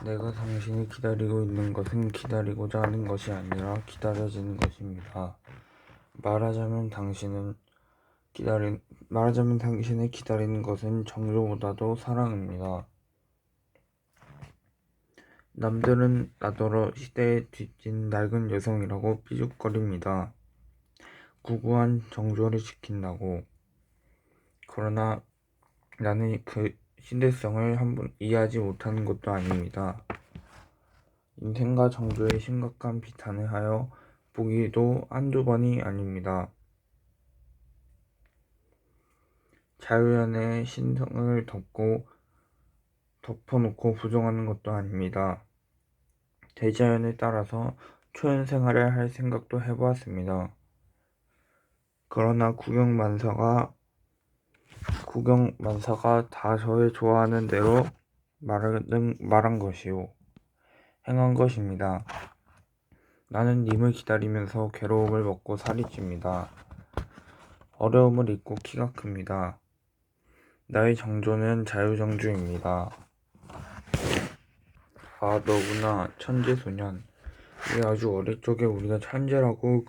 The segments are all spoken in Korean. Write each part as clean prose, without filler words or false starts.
내가 당신을 기다리고 있는 것은 기다리고자 하는 것이 아니라 기다려지는 것입니다. 말하자면 당신을 기다리는 것은 정조보다도 사랑입니다. 남들은 나더러 시대에 뒤진 낡은 여성이라고 삐죽거립니다. 구구한 정조를 지킨다고. 그러나 나는 그 시대성을 한번 이해하지 못하는 것도 아닙니다. 인생과 정조의 심각한 비탄을 하여 보기도 한두 번이 아닙니다. 자유연애의 신성을 덮어놓고 부정하는 것도 아닙니다. 대자연에 따라서 초연 생활을 할 생각도 해보았습니다. 그러나 구경만사가 다 저의 좋아하는 대로 말한 것이요, 행한 것입니다. 나는 님을 기다리면서 괴로움을 먹고 살이 찝니다. 어려움을 잊고 키가 큽니다. 나의 정조는 자유정주입니다. 아, 너구나, 천재소년. 우리 아주 어릴 적에 우리가 천재라고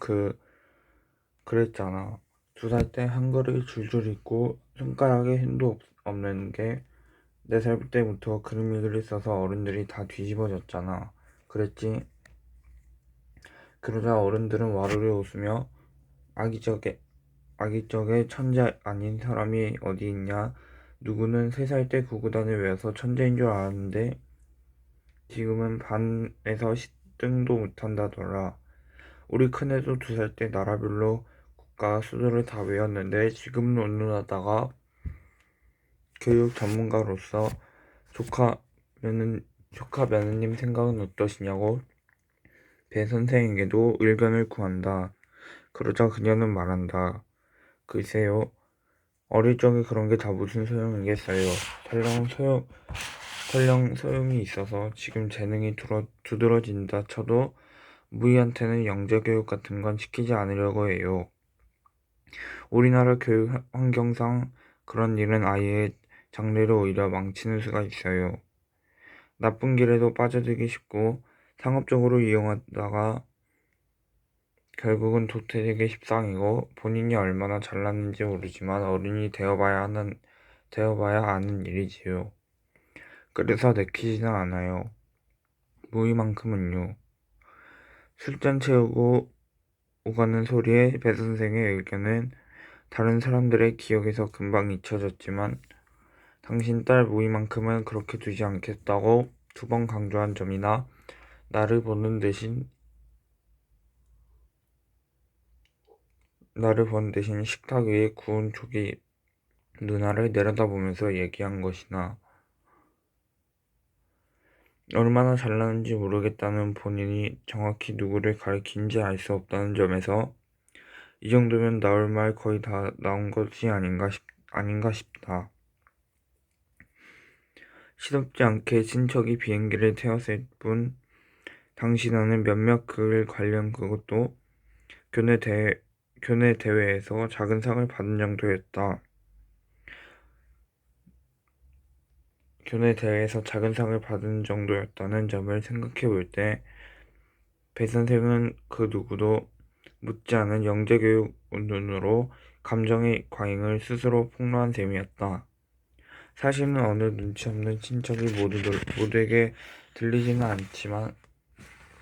그랬잖아. 2살 때 한글을 줄줄 읽고 손가락에 힘도 없는 게 4살 때부터 그림 일기를 써서 어른들이 다 뒤집어졌잖아. 그랬지? 그러자 어른들은 와르르 웃으며 아기적에 천재 아닌 사람이 어디 있냐? 누구는 3살 때 구구단을 외워서 천재인 줄 알았는데 지금은 반에서 10등도 못한다더라. 우리 큰애도 2살 때 나라별로 국가 수도를 다 외웠는데 지금 논문하다가 교육 전문가로서 조카 며느님 생각은 어떠시냐고 배 선생에게도 의견을 구한다. 그러자 그녀는 말한다. 글쎄요. 어릴 적에 그런 게 다 무슨 소용이겠어요. 설령 소용이 있어서 지금 재능이 두드러진다 쳐도 무희한테는 영재교육 같은 건 시키지 않으려고 해요. 우리나라 교육 환경상 그런 일은 아이의 장래를 오히려 망치는 수가 있어요. 나쁜 길에도 빠져들기 쉽고 상업적으로 이용하다가 결국은 도태되기 십상이고 본인이 얼마나 잘났는지 모르지만 어른이 되어봐야 아는 일이지요. 그래서 내키지는 않아요. 무의만큼은요. 술잔 채우고 오가는 소리에 배 선생의 의견은 다른 사람들의 기억에서 금방 잊혀졌지만 당신 딸 무의만큼은 그렇게 두지 않겠다고 2번 강조한 점이나 나를 보는 대신 식탁 위에 구운 조기 누나를 내려다보면서 얘기한 것이나 얼마나 잘나는지 모르겠다는 본인이 정확히 누구를 가리킨지 알 수 없다는 점에서 이 정도면 나올 말 거의 다 나온 것이 아닌가 싶다. 시덥지 않게 친척이 비행기를 태웠을 뿐 당신은 몇몇 글 관련 그것도 교내 대회에서 작은 상을 받은 정도였다. 교내 대회에서 작은 상을 받은 정도였다는 점을 생각해 볼 때 배 선생은 그 누구도 묻지 않은 영재교육 운동으로 감정의 과잉을 스스로 폭로한 셈이었다. 사실은 어느 눈치 없는 친척이 모두에게 들리지는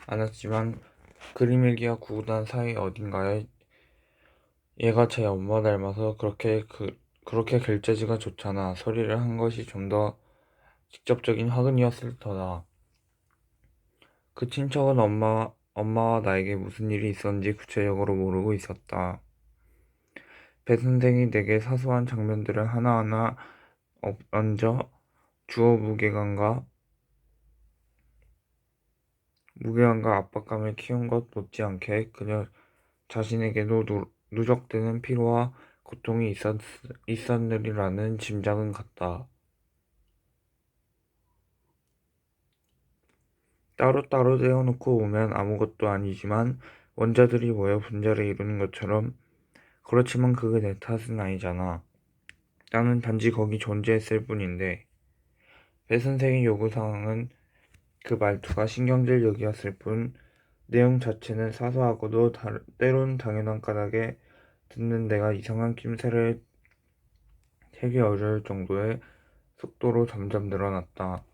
않았지만 그림 일기와 구구단 사이 어딘가에 얘가 제 엄마 닮아서 그렇게 글재지가 좋잖아 소리를 한 것이 좀 더 직접적인 화근이었을 터다. 그 친척은 엄마와 나에게 무슨 일이 있었는지 구체적으로 모르고 있었다. 배 선생이 내게 사소한 장면들을 하나하나 얹어 주어 무게감과 압박감을 키운 것 못지않게 그녀 자신에게도 누적되는 피로와 고통이 있었느리라는 짐작은 갔다. 따로따로 떼어놓고 보면 아무것도 아니지만 원자들이 모여 분자를 이루는 것처럼 그렇지만 그게 내 탓은 아니잖아. 나는 단지 거기 존재했을 뿐인데. 배 선생의 요구사항은 그 말투가 신경질적이었을 뿐 내용 자체는 사소하고도 때론 당연한 까닭에 듣는 내가 이상한 낌새를 캐기 어려울 정도의 속도로 점점 늘어났다.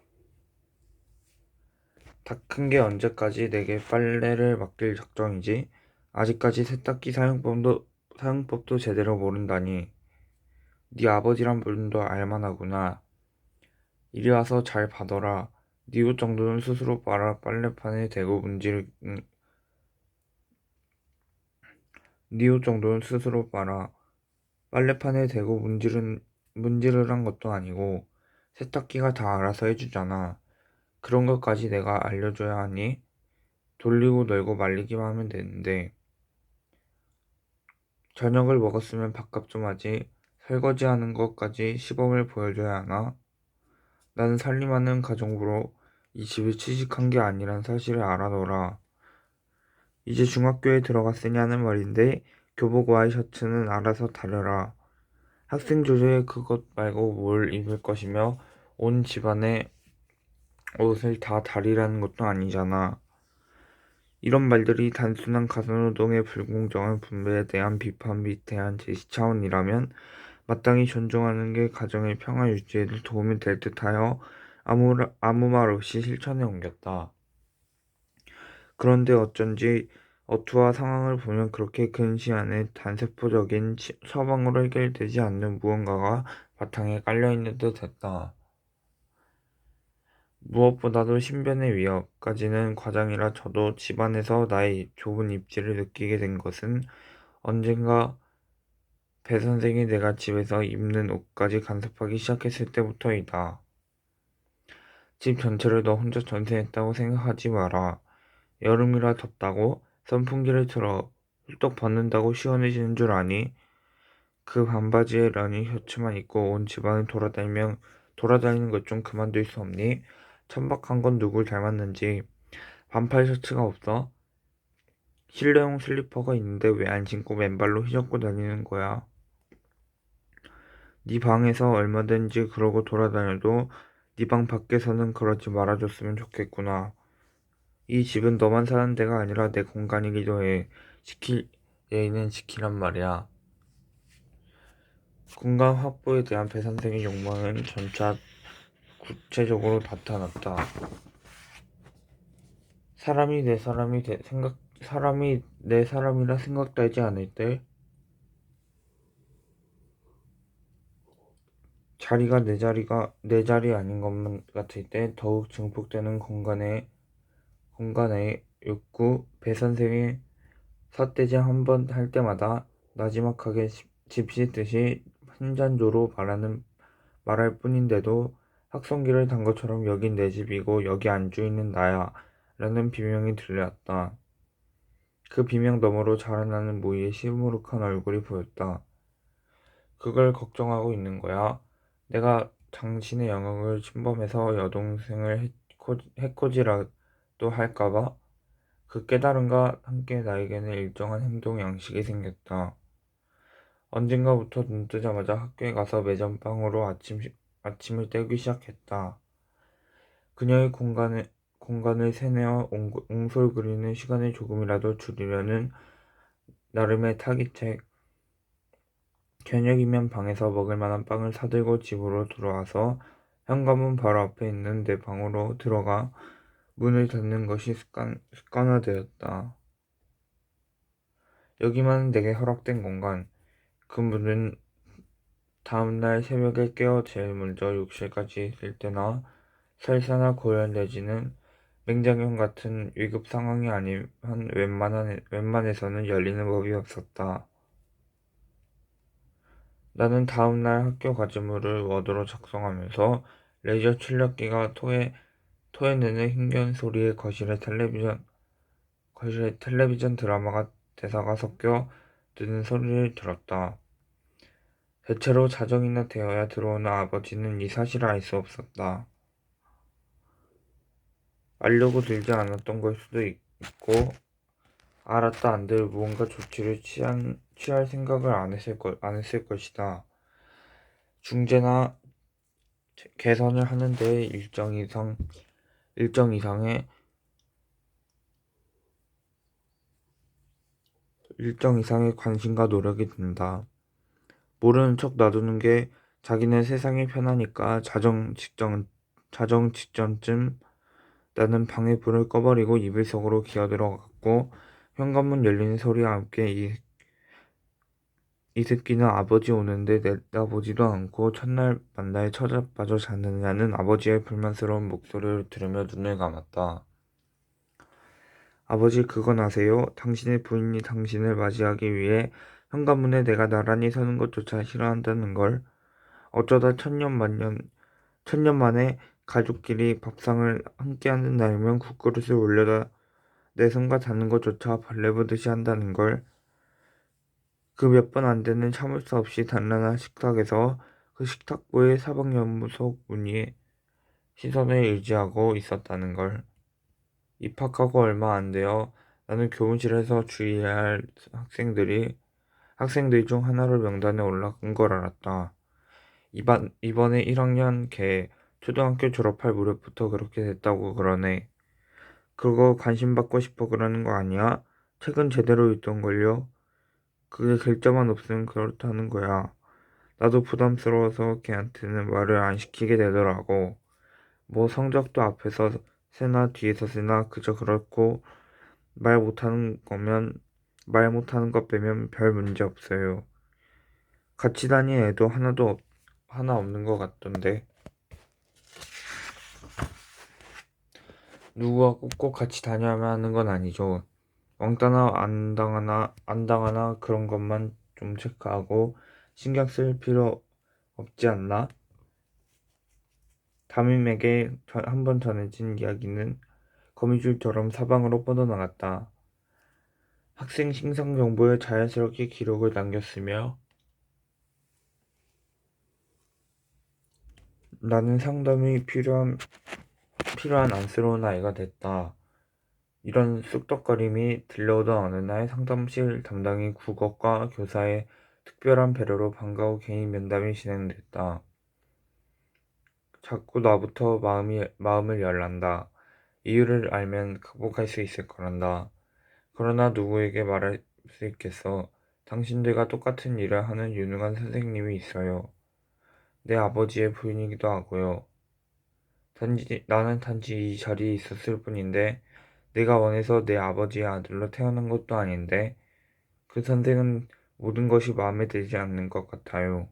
다 큰 게 언제까지 내게 빨래를 맡길 작정이지? 아직까지 세탁기 사용법도 제대로 모른다니. 네 아버지란 분도 알만하구나. 이리 와서 잘 봐둬라. 네 옷 정도는 스스로 빨아 빨래판에 대고 네 옷 정도는 스스로 빨아. 빨래판에 대고 문지르란 것도 아니고 세탁기가 다 알아서 해주잖아. 그런 것까지 내가 알려줘야 하니? 돌리고 널고 말리기만 하면 되는데. 저녁을 먹었으면 밥값 좀 하지. 설거지하는 것까지 시범을 보여줘야 하나? 나는 살림하는 가정부로 이 집에 취직한 게 아니란 사실을 알아둬라. 이제 중학교에 들어갔으냐는 말인데 교복 와이셔츠는 알아서 다려라. 학생 주제에 그것 말고 뭘 입을 것이며 온 집안의 옷을 다 다리라는 것도 아니잖아. 이런 말들이 단순한 가사노동의 불공정한 분배에 대한 비판 및 대한 제시 차원이라면 마땅히 존중하는 게 가정의 평화 유지에 도움이 될 듯하여 아무 말 없이 실천에 옮겼다. 그런데 어쩐지 어투와 상황을 보면 그렇게 근시안에 단세포적인 처방으로 해결되지 않는 무언가가 바탕에 깔려있는 듯 했다. 무엇보다도 신변의 위협까지는 과장이라 저도 집안에서 나의 좁은 입지를 느끼게 된 것은 언젠가 배 선생이 내가 집에서 입는 옷까지 간섭하기 시작했을 때부터이다. 집 전체를 너 혼자 전세했다고 생각하지 마라. 여름이라 덥다고 선풍기를 틀어 훌떡 벗는다고 시원해지는 줄 아니? 그 반바지에 러닝 셔츠만 입고 온 집안을 돌아다니는 것 좀 그만둘 수 없니? 천박한 건 누굴 닮았는지. 반팔 셔츠가 없어? 실내용 슬리퍼가 있는데 왜 안 신고 맨발로 휘젓고 다니는 거야? 네 방에서 얼마든지 그러고 돌아다녀도 네 방 밖에서는 그러지 말아줬으면 좋겠구나. 이 집은 너만 사는 데가 아니라 내 공간이기도 해. 지킬 예의는 지키란 말이야. 공간 확보에 대한 배 선생의 욕망은 점차 구체적으로 나타났다. 사람이 내 사람이라 생각되지 않을 때, 자리가 내 자리 아닌 것만 같을 때 더욱 증폭되는 공간의 욕구. 배 선생의 삿대질 한 번 할 때마다 나지막하게 집시듯이 흰잔조로 말할 뿐인데도 확성기를 단 것처럼 여긴 내 집이고 여기 안주인은 나야 라는 비명이 들려왔다. 그 비명 너머로 자라나는 무의의 시무룩한 얼굴이 보였다. 그걸 걱정하고 있는 거야. 내가 당신의 영역을 침범해서 여동생을 해코지라도 할까봐? 그 깨달음과 함께 나에게는 일정한 행동 양식이 생겼다. 언젠가부터 눈 뜨자마자 학교에 가서 매점빵으로 아침을 때우기 시작했다. 그녀의 공간을 세뇌어 옹솔거리는 시간을 조금이라도 줄이려는 나름의 타깃책. 저녁이면 방에서 먹을 만한 빵을 사들고 집으로 들어와서 현관문 바로 앞에 있는 내 방으로 들어가 문을 닫는 것이 습관화되었다. 여기만 내게 허락된 공간. 그 문은 다음날 새벽에 깨어 제일 먼저 욕실까지 있을 때나 설사나 고열 내지는 맹장염 같은 위급 상황이 아닌 한 웬만해서는 열리는 법이 없었다. 나는 다음날 학교 과제물을 워드로 작성하면서 레이저 출력기가 토해내는 흰견 소리에 거실에 텔레비전 드라마가 대사가 섞여 드는 소리를 들었다. 대체로 자정이나 되어야 들어오는 아버지는 이 사실을 알 수 없었다. 알려고 들지 않았던 걸 수도 있고 알았다 한들 무언가 조치를 취할 생각을 안 했을 것이다. 중재나 개선을 하는 데에 일정 이상 일정 이상의 관심과 노력이 든다. 모르는 척 놔두는 게 자기네 세상이 편하니까 자정 직전쯤 나는 방에 불을 꺼버리고 이불 속으로 기어들어갔고 현관문 열리는 소리와 함께 이새끼는 아버지 오는데 내다보지도 않고 첫날 만나에 쳐자빠져 자느냐는 아버지의 불만스러운 목소리를 들으며 눈을 감았다. 아버지 그건 아세요? 당신의 부인이 당신을 맞이하기 위해 현관문에 내가 나란히 서는 것조차 싫어한다는 걸. 어쩌다 천년 만에 가족끼리 밥상을 함께하는 날이면 국그릇을 올려다 내 손과 닿는 것조차 벌레 보듯이 한다는 걸. 그 몇 번 안 되는 참을 수 없이 단란한 식탁에서 그 식탁보의 사방연속 무늬에 시선을 의지하고 있었다는 걸. 입학하고 얼마 안 되어 나는 교무실에서 주의해야 할 학생들 중 하나로 명단에 올라간 걸 알았다. 이번에 1학년 걔 초등학교 졸업할 무렵부터 그렇게 됐다고 그러네. 그거 관심 받고 싶어 그러는 거 아니야? 책은 제대로 읽던걸요? 그게 글자만 없으면 그렇다는 거야. 나도 부담스러워서 걔한테는 말을 안 시키게 되더라고. 뭐 성적도 앞에서 세나 뒤에서 세나 그저 그렇고 말 못하는 것 빼면 별 문제 없어요. 같이 다니는 애도 하나 없는 것 같던데. 누구와 꼭 같이 다녀야만 하는 건 아니죠. 왕따나 안 당하나 그런 것만 좀 체크하고 신경 쓸 필요 없지 않나? 담임에게 한 번 전해진 이야기는 거미줄처럼 사방으로 뻗어나갔다. 학생 신상 정보에 자연스럽게 기록을 남겼으며 나는 상담이 필요한 안쓰러운 아이가 됐다. 이런 쑥덕거림이 들려오던 어느 날 상담실 담당인 국어과 교사의 특별한 배려로 방과 후 개인 면담이 진행됐다. 자꾸 나부터 마음을 열란다. 이유를 알면 극복할 수 있을 거란다. 그러나 누구에게 말할 수 있겠어. 당신들과 똑같은 일을 하는 유능한 선생님이 있어요. 내 아버지의 부인이기도 하고요. 나는 단지 이 자리에 있었을 뿐인데 내가 원해서 내 아버지의 아들로 태어난 것도 아닌데 그 선생은 모든 것이 마음에 들지 않는 것 같아요.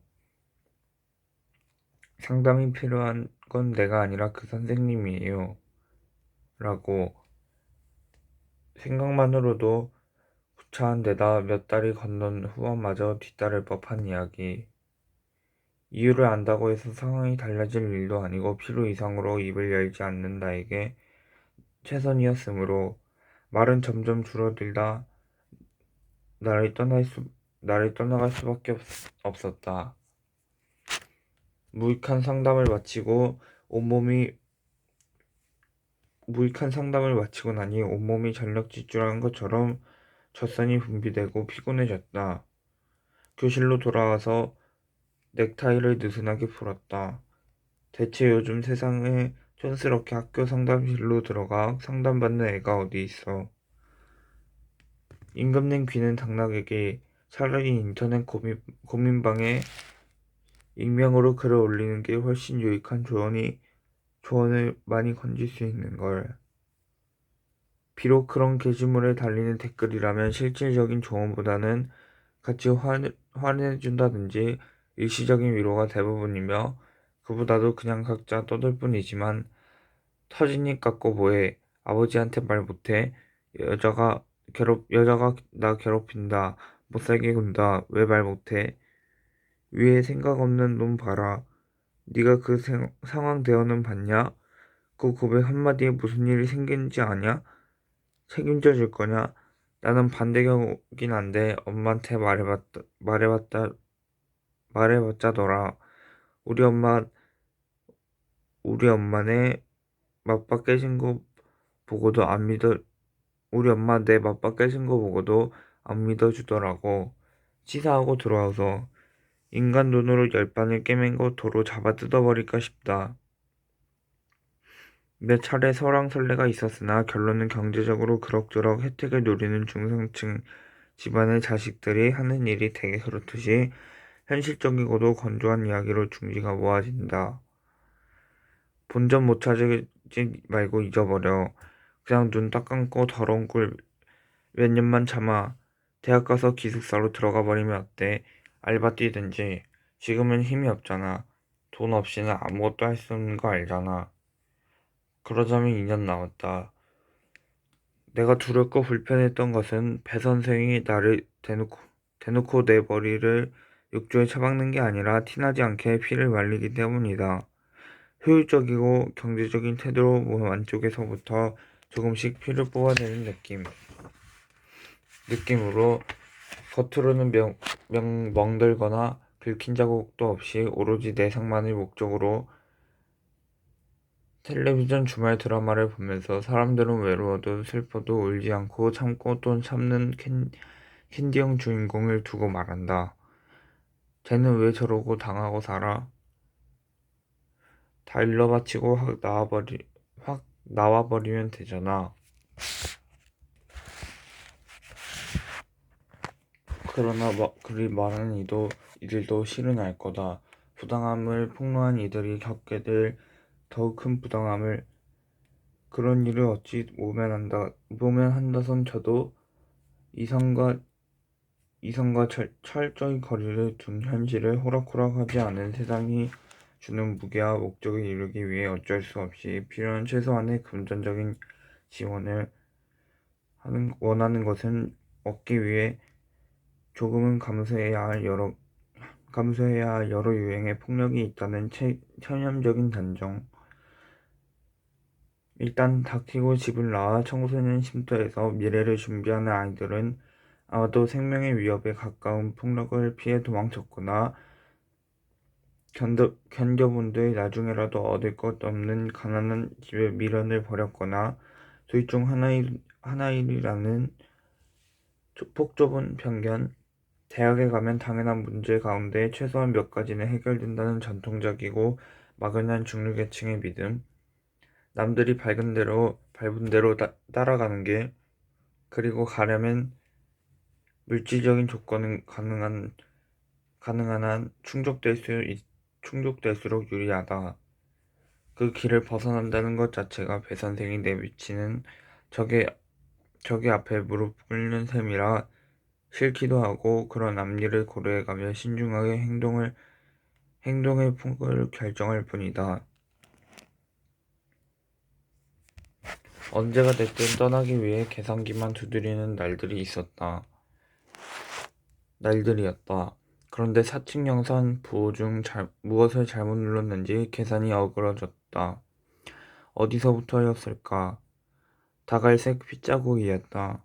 상담이 필요한 건 내가 아니라 그 선생님이에요. 라고 생각만으로도 구차한 데다 몇 달이 건넌 후원마저 뒤따를 법한 이야기. 이유를 안다고 해서 상황이 달라질 일도 아니고 필요 이상으로 입을 열지 않는 나에게 최선이었으므로 말은 점점 줄어들다 나를 떠나갈 수밖에 없었다. 무익한 상담을 마치고 온몸이 무익한 상담을 마치고 나니 온몸이 전력 질주하는 것처럼 젖산이 분비되고 피곤해졌다. 교실로 돌아와서 넥타이를 느슨하게 풀었다. 대체 요즘 세상에 촌스럽게 학교 상담실로 들어가 상담받는 애가 어디 있어. 임금님 귀는 당나귀에게 차라리 인터넷 고민방에 익명으로 글을 올리는 게 훨씬 유익한 조언을 많이 건질 수 있는 걸. 비록 그런 게시물에 달리는 댓글이라면 실질적인 조언보다는 같이 화내준다든지 일시적인 위로가 대부분이며 그보다도 그냥 각자 떠들 뿐이지만 터진 입 갖고 뭐해? 아버지한테 말 못해? 여자가 나 괴롭힌다. 못살게 군다. 왜 말 못해? 위에 생각 없는 놈 봐라. 네가 그 상황 대어는 봤냐? 그 고백 한마디에 무슨 일이 생긴지 아냐? 책임져 줄 거냐? 나는 반대격이긴 한데 엄마한테 말해봤자더라. 우리 엄마 우리 엄마네 맞박 깨진 거 보고도 안 믿어 우리 엄마 내 맞박 깨진 거 보고도 안 믿어주더라고. 치사하고 들어와서 인간 눈으로 열반을 꿰맨 거 도로 잡아 뜯어버릴까 싶다. 몇 차례 설왕설래가 있었으나 결론은 경제적으로 그럭저럭 혜택을 누리는 중산층 집안의 자식들이 하는 일이 대개 그렇듯이 현실적이고도 건조한 이야기로 중지가 모아진다. 본전 못 찾지 말고 잊어버려. 그냥 눈 딱 감고 더러운 꼴 몇 년만 참아. 대학 가서 기숙사로 들어가 버리면 어때? 알바 뛰든지. 지금은 힘이 없잖아. 돈 없이는 아무것도 할 수 없는 거 알잖아. 그러자면 2년 남았다. 내가 두렵고 불편했던 것은 배 선생이 나를 대놓고 내 머리를 욕조에 처박는 게 아니라 티나지 않게 피를 말리기 때문이다. 효율적이고 경제적인 태도로 몸 안쪽에서부터 조금씩 피를 뽑아내는 느낌으로 겉으로는 멍들거나 긁힌 자국도 없이 오로지 내상만을 목적으로 텔레비전 주말 드라마를 보면서 사람들은 외로워도 슬퍼도 울지 않고 참고 또 참는 캔디형 주인공을 두고 말한다. 쟤는 왜 저러고 당하고 살아? 다 일러바치고 확 나와버리면 되잖아. 그러나 그리 말하는 이들도 실은 알 거다. 부당함을 폭로한 이들이 겪게 될 더욱 큰 부당함을. 그런 일을 어찌 모면한다선 쳐도 이성과 철저히 거리를 둔 현실을 호락호락하지 않은 세상이 주는 무게와 목적을 이루기 위해 어쩔 수 없이 필요한 최소한의 금전적인 지원을 원하는 것은 얻기 위해 조금은 감수해야 할 여러 유형의 폭력이 있다는 체념적인 단정. 일단 닥치고 집을 나와 청소년 쉼터에서 미래를 준비하는 아이들은 아마도 생명의 위협에 가까운 폭력을 피해 도망쳤거나 견뎌본 뒤 나중에라도 얻을 것 없는 가난한 집에 미련을 버렸거나 둘 중 하나이라는 폭 좁은 편견. 대학에 가면 당연한 문제 가운데 최소한 몇 가지는 해결된다는 전통적이고 막연한 중류계층의 믿음. 남들이 밟은 대로 따라가는 게, 그리고 가려면 물질적인 조건은 가능한 한 충족될수록 유리하다. 그 길을 벗어난다는 것 자체가 배 선생이 내비치는 적의 앞에 무릎 꿇는 셈이라 싫기도 하고, 그런 앞일을 고려해가며 신중하게 행동의 폭을 결정할 뿐이다. 언제가 됐든 떠나기 위해 계산기만 두드리는 날들이었다. 그런데 사측 영산 부호 중 무엇을 잘못 눌렀는지 계산이 어그러졌다. 어디서부터였을까? 다갈색 핏자국이었다.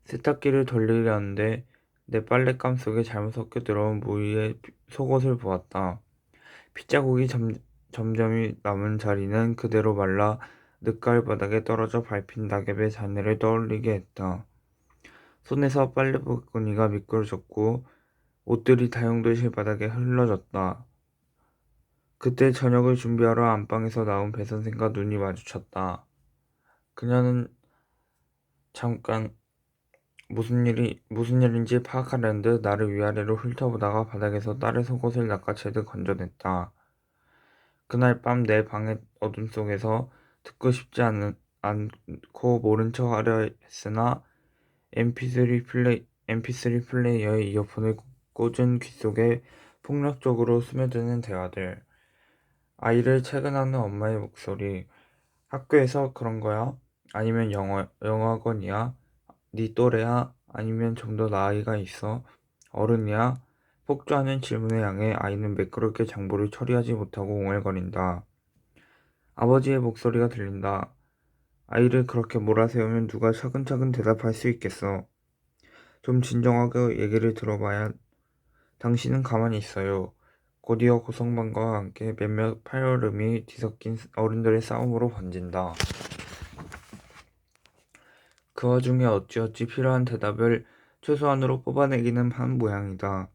세탁기를 돌리려는데 내 빨랫감 속에 잘못 섞여 들어온 무늬의 속옷을 보았다. 핏자국이 점점이 남은 자리는 그대로 말라 늦가을 바닥에 떨어져 밟힌 낙엽의 잔해를 떠올리게 했다. 손에서 빨래바구니가 미끄러졌고 옷들이 다용도실 바닥에 흘러졌다. 그때 저녁을 준비하러 안방에서 나온 배 선생과 눈이 마주쳤다. 그녀는 잠깐 무슨 일인지 파악하려는 듯 나를 위아래로 훑어보다가 바닥에서 딸의 속옷을 낚아채듯 건져냈다. 그날 밤 내 방의 어둠 속에서 듣고 싶지 않고 모른 척 하려 했으나 MP3 플레이어의 이어폰을 꽂은 귀 속에 폭력적으로 스며드는 대화들. 아이를 체근하는 엄마의 목소리. 학교에서 그런 거야? 아니면 영어학원이야? 네 또래야? 아니면 좀 더 나이가 있어? 어른이야? 폭주하는 질문에 향해 아이는 매끄럽게 장보를 처리하지 못하고 옹알거린다. 아버지의 목소리가 들린다. 아이를 그렇게 몰아세우면 누가 차근차근 대답할 수 있겠어. 좀 진정하게 얘기를 들어봐야. 당신은 가만히 있어요. 곧이어 고성방가와 함께 몇몇 팔걸음이 뒤섞인 어른들의 싸움으로 번진다. 그 와중에 어찌어찌 필요한 대답을 최소한으로 뽑아내기는 한 모양이다.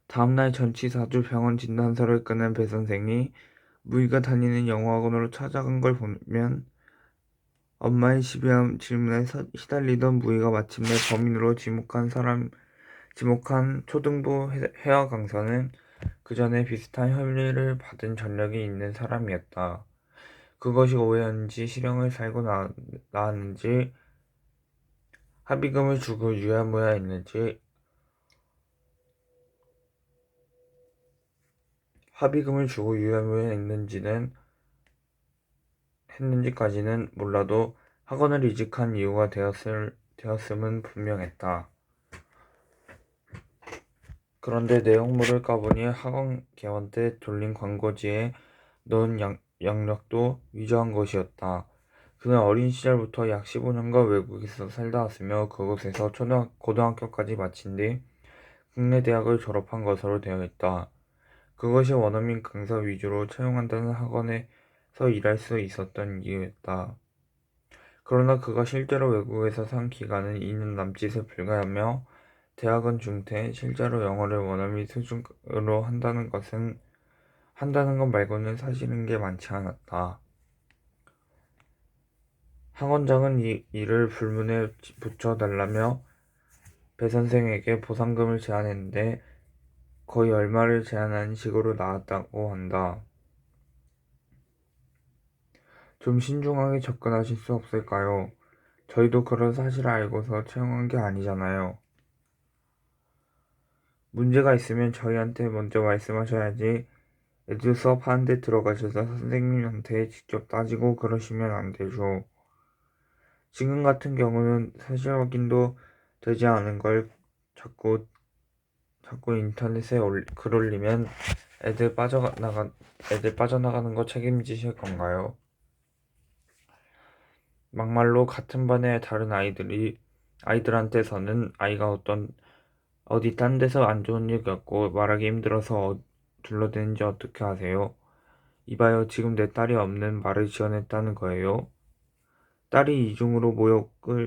다음날 전치사주 병원 진단서를 끄는 배 선생이 무희가 다니는 영어학원으로 찾아간 걸 보면 엄마의 집요한 질문에 시달리던 무희가 마침내 범인으로 지목한 초등부 회화 강사는 그 전에 비슷한 혐의를 받은 전력이 있는 사람이었다. 그것이 오해였는지 실형을 살고 나왔는지 합의금을 주고 유야무야 했는지는 했는지까지는 몰라도 학원을 이직한 이유가 되었음은 분명했다. 그런데 내용물을 까보니 학원 개원 때 돌린 광고지에 넣은 양력도 위조한 것이었다. 그는 어린 시절부터 약 15년간 외국에서 살다 왔으며 그곳에서 고등학교까지 마친 뒤 국내 대학을 졸업한 것으로 되어 있다. 그것이 원어민 강사 위주로 채용한다는 학원에서 일할 수 있었던 이유였다. 그러나 그가 실제로 외국에서 산 기간은 2년 남짓에 불과하며 대학은 중퇴, 실제로 영어를 원어민 수준으로 한다는 것 말고는 사실인 게 많지 않았다. 학원장은 이 일을 불문에 붙여달라며 배 선생에게 보상금을 제안했는데 거의 얼마를 제안하는 식으로 나왔다고 한다. 좀 신중하게 접근하실 수 없을까요? 저희도 그런 사실을 알고서 채용한 게 아니잖아요. 문제가 있으면 저희한테 먼저 말씀하셔야지. 애들 수업하는데 들어가셔서 선생님한테 직접 따지고 그러시면 안 되죠. 지금 같은 경우는 사실 확인도 되지 않은 걸 자꾸 인터넷에 글 올리면 애들 빠져나가는 거 책임지실 건가요? 막말로 같은 반의 다른 아이들한테서는 아이가 어디 딴 데서 안 좋은 일 겪고 말하기 힘들어서 둘러대는지 어떻게 아세요? 이봐요, 지금 내 딸이 없는 말을 지어냈다는 거예요. 딸이 이중으로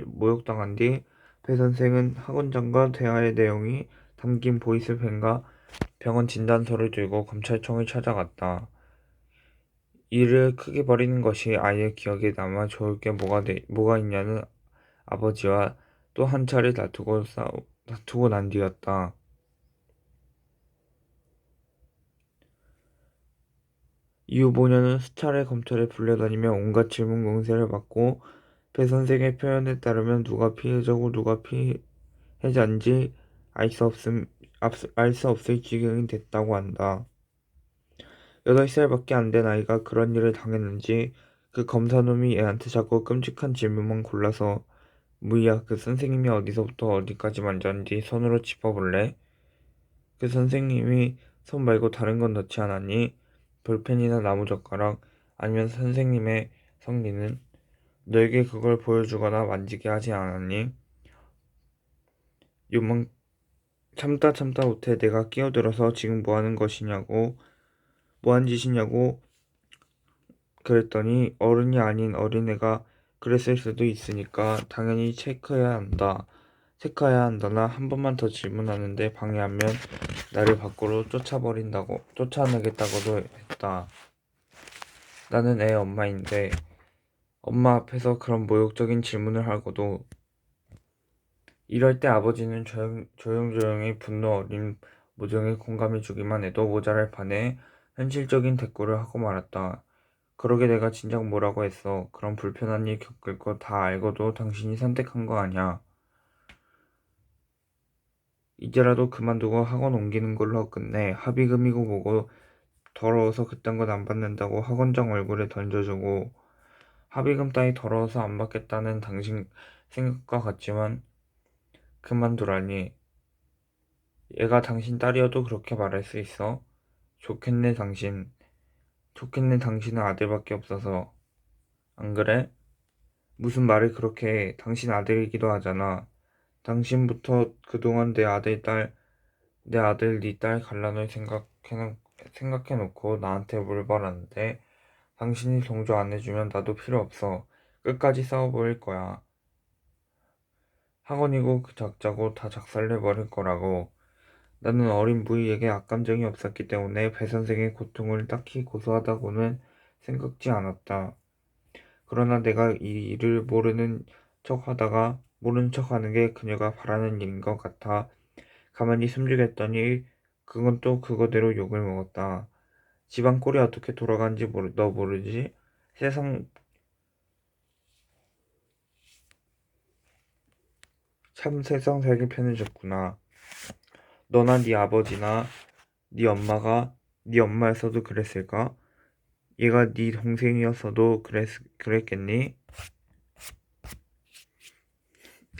모욕당한 뒤 배 선생은 학원장과 대화의 내용이 담긴 보이스펜과 병원 진단서를 들고 검찰청을 찾아갔다. 이를 크게 벌이는 것이 아이의 기억에 남아 좋을 게 뭐가 있냐는 아버지와 또 한 차례 다투고 난 뒤였다. 이후 모녀는 수차례 검찰에 불려다니며 온갖 질문 공세를 받고 배 선생의 표현에 따르면 누가 피해자고 누가 피해자인지 알 수 없을 지경이 됐다고 한다. 8살밖에 안 된 아이가 그런 일을 당했는지 그 검사놈이 애한테 자꾸 끔찍한 질문만 골라서 무이야, 그 선생님이 어디서부터 어디까지 만졌는지 손으로 짚어볼래? 그 선생님이 손 말고 다른 건 넣지 않았니? 볼펜이나 나무젓가락 아니면 선생님의 성리는 너에게 그걸 보여주거나 만지게 하지 않았니? 요만 참다 못해 내가 끼어들어서 지금 뭐 하는 짓이냐고 그랬더니 어른이 아닌 어린애가 그랬을 수도 있으니까 당연히 체크해야 한다나 한 번만 더 질문하는데 방해하면 나를 밖으로 쫓아내겠다고도 했다. 나는 애 엄마인데 엄마 앞에서 그런 모욕적인 질문을 하고도 이럴 때 아버지는 조용조용히 분노 어린 모정에 공감해주기만 해도 모자랄 판에 현실적인 대꾸를 하고 말았다. 그러게 내가 진작 뭐라고 했어. 그런 불편한 일 겪을 거 다 알고도 당신이 선택한 거 아냐. 이제라도 그만두고 학원 옮기는 걸로 끝내. 합의금이고 뭐고 더러워서 그딴 건 안 받는다고 학원장 얼굴에 던져주고 합의금 따위 더러워서 안 받겠다는 당신 생각과 같지만 그만두라니. 얘가 당신 딸이어도 그렇게 말할 수 있어? 좋겠네 당신. 좋겠네 당신은 아들밖에 없어서. 안 그래? 무슨 말을 그렇게 해. 당신 아들이기도 하잖아. 당신부터 그동안 내 아들, 네 딸 갈라놓을 생각해놓고 나한테 물어봤는데 당신이 동조 안 해주면 나도 필요 없어. 끝까지 싸워버릴 거야. 학원이고 그 작자고 다 작살내버릴 거라고. 나는 어린 무희에게 악감정이 없었기 때문에 배 선생의 고통을 딱히 고소하다고는 생각지 않았다. 그러나 내가 이 일을 모르는 척 하는 게 그녀가 바라는 일인 것 같아 가만히 숨죽였더니 그건 또 그거대로 욕을 먹었다. 집안 꼴이 어떻게 돌아가는지 너 모르지? 세상 살기 편해졌구나. 너나 네 아버지나 네 엄마가 네 엄마였어도 그랬을까? 얘가 네 동생이었어도 그랬겠니?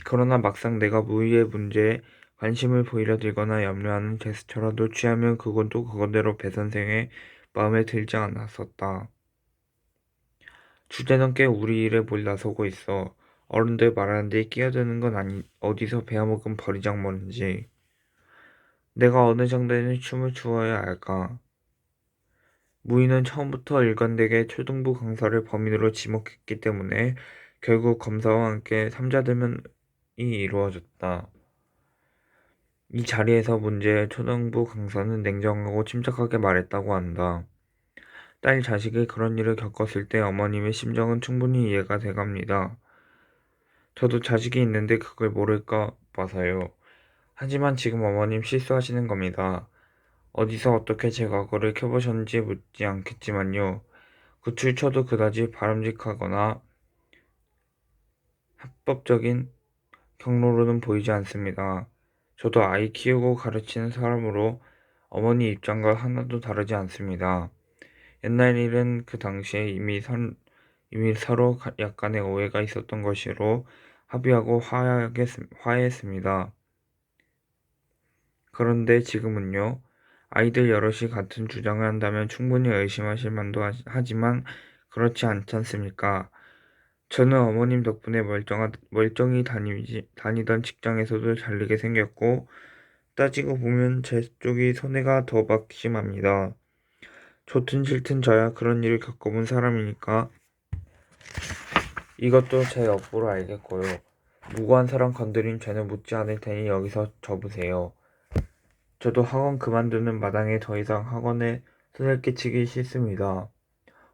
그러나 막상 내가 무의의 문제에 관심을 보이려 들거나 염려하는 제스처라도 취하면 그건 또 그거대로 배 선생의 마음에 들지 않았었다. 주제넘게 우리 일에 몰라서고 있어. 어른들 말하는데 끼어드는 건 어디서 배워먹은 버리장머리인지. 내가 어느 정도는 춤을 추어야 할까? 무희는 처음부터 일관되게 초등부 강사를 범인으로 지목했기 때문에 결국 검사와 함께 삼자들면이 이루어졌다. 이 자리에서 문제의 초등부 강사는 냉정하고 침착하게 말했다고 한다. 딸 자식이 그런 일을 겪었을 때 어머님의 심정은 충분히 이해가 돼갑니다. 저도 자식이 있는데 그걸 모를까 봐서요. 하지만 지금 어머님 실수하시는 겁니다. 어디서 어떻게 제 과거를 켜보셨는지 묻지 않겠지만요. 그 출처도 그다지 바람직하거나 합법적인 경로로는 보이지 않습니다. 저도 아이 키우고 가르치는 사람으로 어머니 입장과 하나도 다르지 않습니다. 옛날 일은 그 당시에 이미 서로 약간의 오해가 있었던 것으로 합의하고 화해했습니다. 그런데 지금은요. 아이들 여럿이 같은 주장을 한다면 충분히 의심하실 만도 하지만 그렇지 않지 않습니까? 저는 어머님 덕분에 멀쩡히 다니던 직장에서도 잘리게 생겼고 따지고 보면 제 쪽이 손해가 더 막심합니다. 좋든 싫든 저야 그런 일을 겪어본 사람이니까 이것도 제 업보로 알겠고요. 무고한 사람 건드린 죄는 묻지 않을 테니 여기서 접으세요. 저도 학원 그만두는 마당에 더 이상 학원에 손을 끼치기 싫습니다.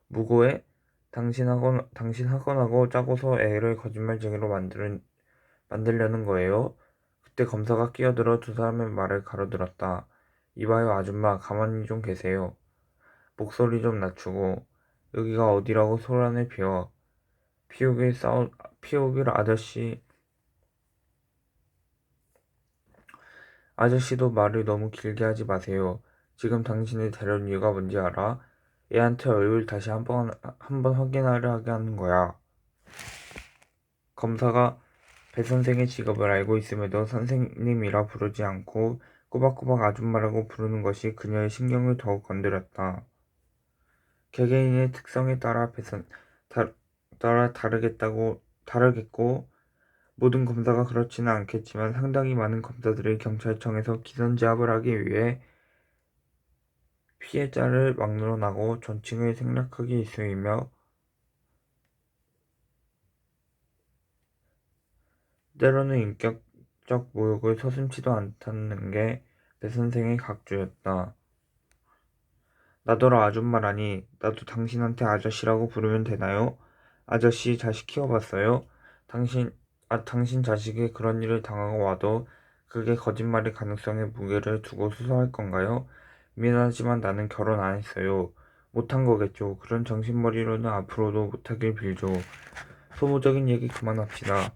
무고해? 당신 학원하고 짜고서 애를 거짓말쟁이로 만들려는 거예요? 그때 검사가 끼어들어 두 사람의 말을 가로들었다. 이봐요 아줌마 가만히 좀 계세요. 목소리 좀 낮추고 여기가 어디라고 소란을 피워. 피우길 아저씨도 말을 너무 길게 하지 마세요. 지금 당신이 데려온 이유가 뭔지 알아? 애한테 얼굴 다시 한번 확인하려 하게 하는 거야. 검사가 배 선생의 직업을 알고 있음에도 선생님이라 부르지 않고 꼬박꼬박 아줌마라고 부르는 것이 그녀의 신경을 더욱 건드렸다. 개개인의 특성에 따라 다르겠고 모든 검사가 그렇지는 않겠지만 상당히 많은 검사들이 경찰청에서 기선제압을 하기 위해 피해자를 막론하고 존칭을 생략하기 일쑤이며 때로는 인격적 모욕을 서슴지도 않다는 게 배 선생의 각주였다. 나더러 아줌마라니 나도 당신한테 아저씨라고 부르면 되나요? 아저씨 자식 키워봤어요? 당신 자식이 그런 일을 당하고 와도 그게 거짓말일 가능성의 무게를 두고 수사할 건가요? 미안하지만 나는 결혼 안 했어요. 못한 거겠죠. 그런 정신머리로는 앞으로도 못하길 빌죠. 소모적인 얘기 그만합시다.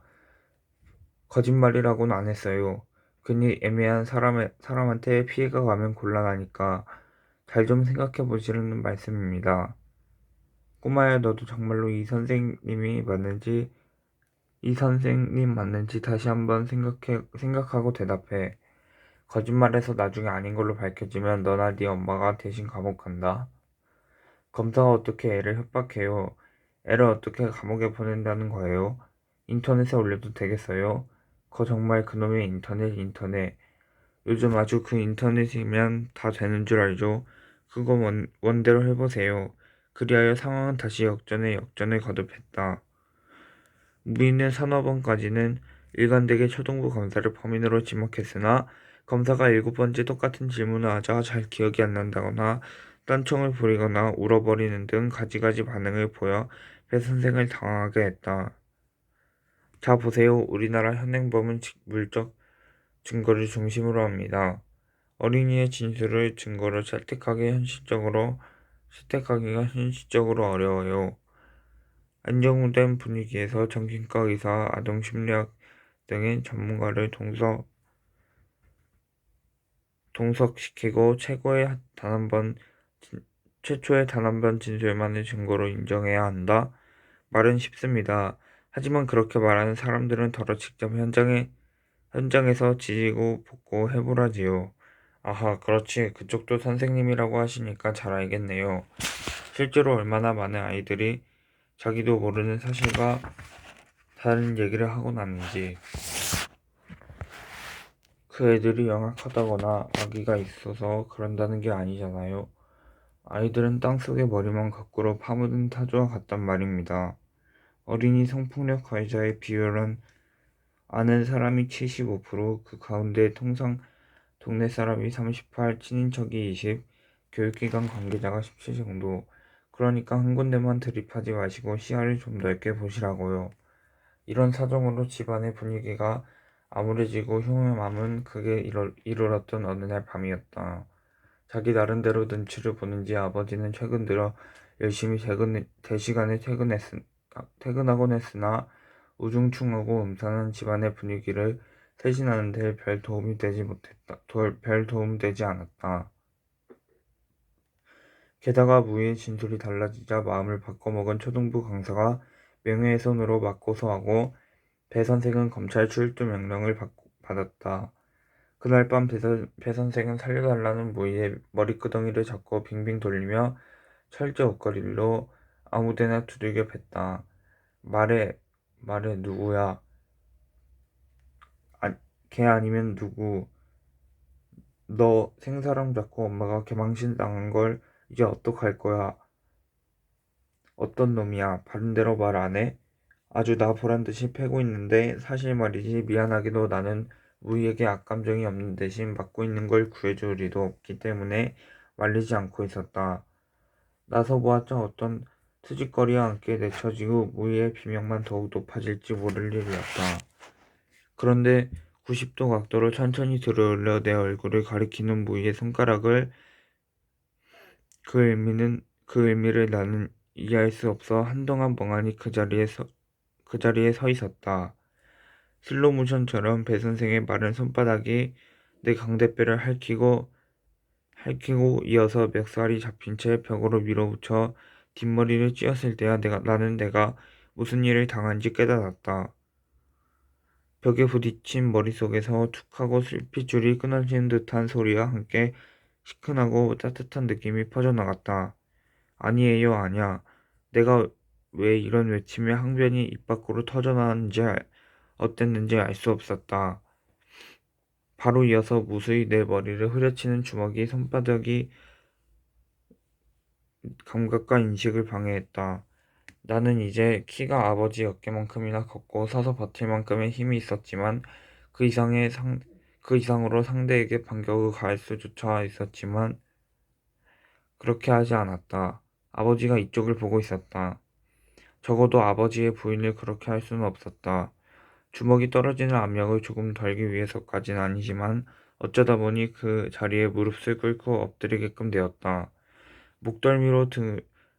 거짓말이라고는 안 했어요. 괜히 애매한 사람한테 피해가 가면 곤란하니까 잘 좀 생각해 보시라는 말씀입니다. 꼬마야, 너도 정말로 이 선생님 맞는지 다시 한번 생각하고 대답해. 거짓말해서 나중에 아닌 걸로 밝혀지면 너나 네 엄마가 대신 감옥 간다. 검사가 어떻게 애를 협박해요? 애를 어떻게 감옥에 보낸다는 거예요? 인터넷에 올려도 되겠어요? 정말 그놈의 인터넷. 요즘 아주 그 인터넷이면 다 되는 줄 알죠? 그거 원대로 해보세요. 그리하여 상황은 다시 역전에 거듭했다. 무인의 산업원까지는 일관되게 초등부 검사를 범인으로 지목했으나 검사가 7번째 똑같은 질문을 하자 잘 기억이 안 난다거나 딴청을 부리거나 울어버리는 등 가지가지 반응을 보여 배 선생을 당황하게 했다. 자 보세요. 우리나라 현행범은 물적 증거를 중심으로 합니다. 어린이의 진술을 증거로 채택하기가 현실적으로 어려워요. 안정된 분위기에서 정신과 의사, 아동심리학 등의 전문가를 동석시키고 최초의 단 한 번 진술만을 증거로 인정해야 한다. 말은 쉽습니다. 하지만 그렇게 말하는 사람들은 더러 직접 현장에서 지지고 볶고 해보라지요. 아하, 그렇지. 그쪽도 선생님이라고 하시니까 잘 알겠네요. 실제로 얼마나 많은 아이들이 자기도 모르는 사실과 다른 얘기를 하고 났는지. 그 애들이 영악하다거나 악의가 있어서 그런다는 게 아니잖아요. 아이들은 땅속에 머리만 거꾸로 파묻은 타조와 같단 말입니다. 어린이 성폭력 가해자의 비율은 아는 사람이 75%, 그 가운데 통상 동네 사람이 38, 친인척이 20, 교육기관 관계자가 17 정도. 그러니까 한 군데만 드립하지 마시고 시야를 좀 넓게 보시라고요. 이런 사정으로 집안의 분위기가 암울해지고 흉흉함은 크게 이르렀던 어느 날 밤이었다. 자기 나름대로 눈치를 보는지 아버지는 최근 들어 열심히 대시간에 퇴근하곤 했으나 우중충하고 음산한 집안의 분위기를 대신하는 데 별 도움이 되지 않았다. 게다가 무희의 진술이 달라지자 마음을 바꿔먹은 초등부 강사가 명예훼손으로 맞고소하고 배 선생은 검찰 출두 명령을 받았다. 그날 밤 배 선생은 살려달라는 무희의 머리끄덩이를 잡고 빙빙 돌리며 철제 옷걸이로 아무데나 두들겨 팼다. 말해, 누구야? 걔 아니면 누구? 너 생사람 잡고 엄마가 개망신 당한 걸 이제 어떡할 거야? 어떤 놈이야? 바른대로 말 안 해? 아주 나 보란듯이 패고 있는데 사실 말이지 미안하게도 나는 무희에게 악감정이 없는 대신 맞고 있는 걸 구해줄 리도 없기 때문에 말리지 않고 있었다. 나서보았자 어떤 트집거리와 함께 내쳐지고 무희의 비명만 더욱 높아질지 모를 일이었다. 그런데 90도 각도로 천천히 들어올려 내 얼굴을 가리키는 무희의 손가락을 그 의미를 나는 이해할 수 없어 한동안 멍하니 그 자리에 서 있었다. 슬로모션처럼 배 선생의 마른 손바닥이 내 강대뼈를 핥히고 이어서 멱살이 잡힌 채 벽으로 밀어붙여 뒷머리를 찧었을 때야 나는 내가 무슨 일을 당한지 깨달았다. 벽에 부딪힌 머릿속에서 툭하고 슬핏줄이 끊어지는 듯한 소리와 함께 시큰하고 따뜻한 느낌이 퍼져나갔다. 아니에요, 아냐. 내가 왜 이런 외침에 항변이 입 밖으로 터져나왔는지 어땠는지 알 수 없었다. 바로 이어서 무수히 내 머리를 후려치는 주먹이 손바닥이 감각과 인식을 방해했다. 나는 이제 키가 아버지 어깨만큼이나 컸고 서서 버틸 만큼의 힘이 있었지만 그 이상으로 상대에게 반격을 가할 수조차 있었지만 그렇게 하지 않았다. 아버지가 이쪽을 보고 있었다. 적어도 아버지의 부인을 그렇게 할 수는 없었다. 주먹이 떨어지는 압력을 조금 덜기 위해서까진 아니지만 어쩌다 보니 그 자리에 무릎을 꿇고 엎드리게끔 되었다.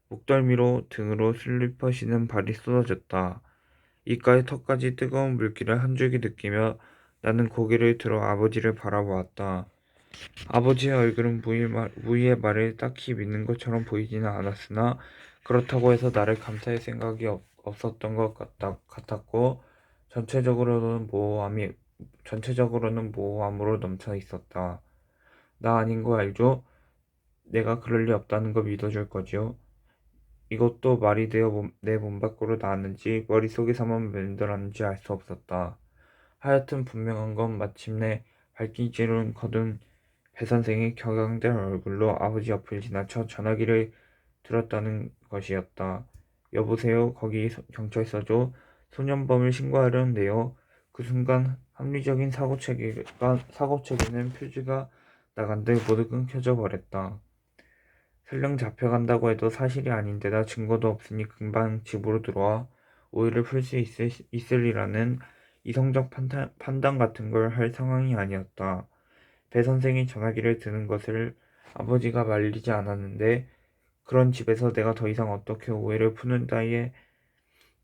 목덜미로 등으로 슬리퍼 신은 발이 쏟아졌다. 이까의 턱까지 뜨거운 물기를 한 줄기 느끼며 나는 고개를 들어 아버지를 바라보았다. 아버지의 얼굴은 무희의 말을 딱히 믿는 것처럼 보이지는 않았으나 그렇다고 해서 나를 감사할 생각이 없었던 것 같았고 전체적으로는 모호함으로 넘쳐 있었다. 나 아닌 거 알죠? 내가 그럴 리 없다는 거 믿어줄 거지요? 이것도 말이 되어 내 몸 밖으로 나왔는지 머릿속에서만 맴돌았는지 알 수 없었다. 하여튼 분명한 건 마침내 발길질을 거둔 배 선생이 격양된 얼굴로 아버지 옆을 지나쳐 전화기를 들었다는 것이었다. 여보세요? 거기 경찰서죠? 소년범을 신고하려는데요. 그 순간 합리적인 사고체계는 퓨즈가 나간 듯 모두 끊겨져 버렸다. 설령 잡혀간다고 해도 사실이 아닌데다 증거도 없으니 금방 집으로 들어와 오해를 풀 수 있으리라는 이성적 판단 같은 걸 할 상황이 아니었다. 배 선생이 전화기를 드는 것을 아버지가 말리지 않았는데 그런 집에서 내가 더 이상 어떻게 오해를 푸는 따위의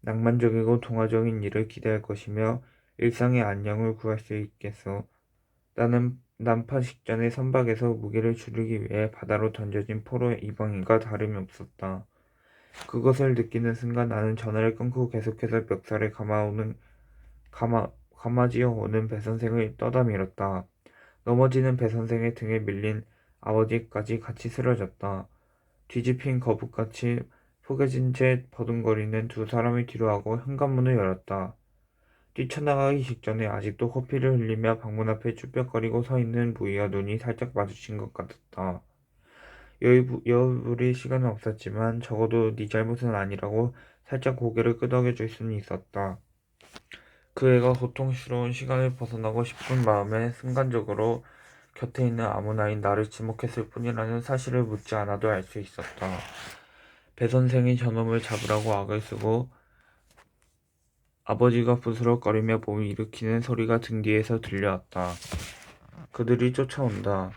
낭만적이고 동화적인 일을 기대할 것이며 일상의 안녕을 구할 수 있겠어. 나는 난파 직전에 선박에서 무게를 줄이기 위해 바다로 던져진 포로의 이방인과 다름이 없었다. 그것을 느끼는 순간 나는 전화를 끊고 계속해서 멱살을 감아지어 오는 배선생을 떠다 밀었다. 넘어지는 배선생의 등에 밀린 아버지까지 같이 쓰러졌다. 뒤집힌 거북같이 포개진 채 버둥거리는 두 사람을 뒤로하고 현관문을 열었다. 뛰쳐나가기 직전에 아직도 커피를 흘리며 방문 앞에 쭈뼛거리고 서 있는 무희와 눈이 살짝 마주친 것 같았다. 여부릴 시간은 없었지만 적어도 네 잘못은 아니라고 살짝 고개를 끄덕여줄 수는 있었다. 그 애가 고통스러운 시간을 벗어나고 싶은 마음에 순간적으로 곁에 있는 아무나인 나를 지목했을 뿐이라는 사실을 묻지 않아도 알 수 있었다. 배 선생이 저놈을 잡으라고 악을 쓰고 아버지가 부스럭거리며 몸을 일으키는 소리가 등 뒤에서 들려왔다. 그들이 쫓아온다.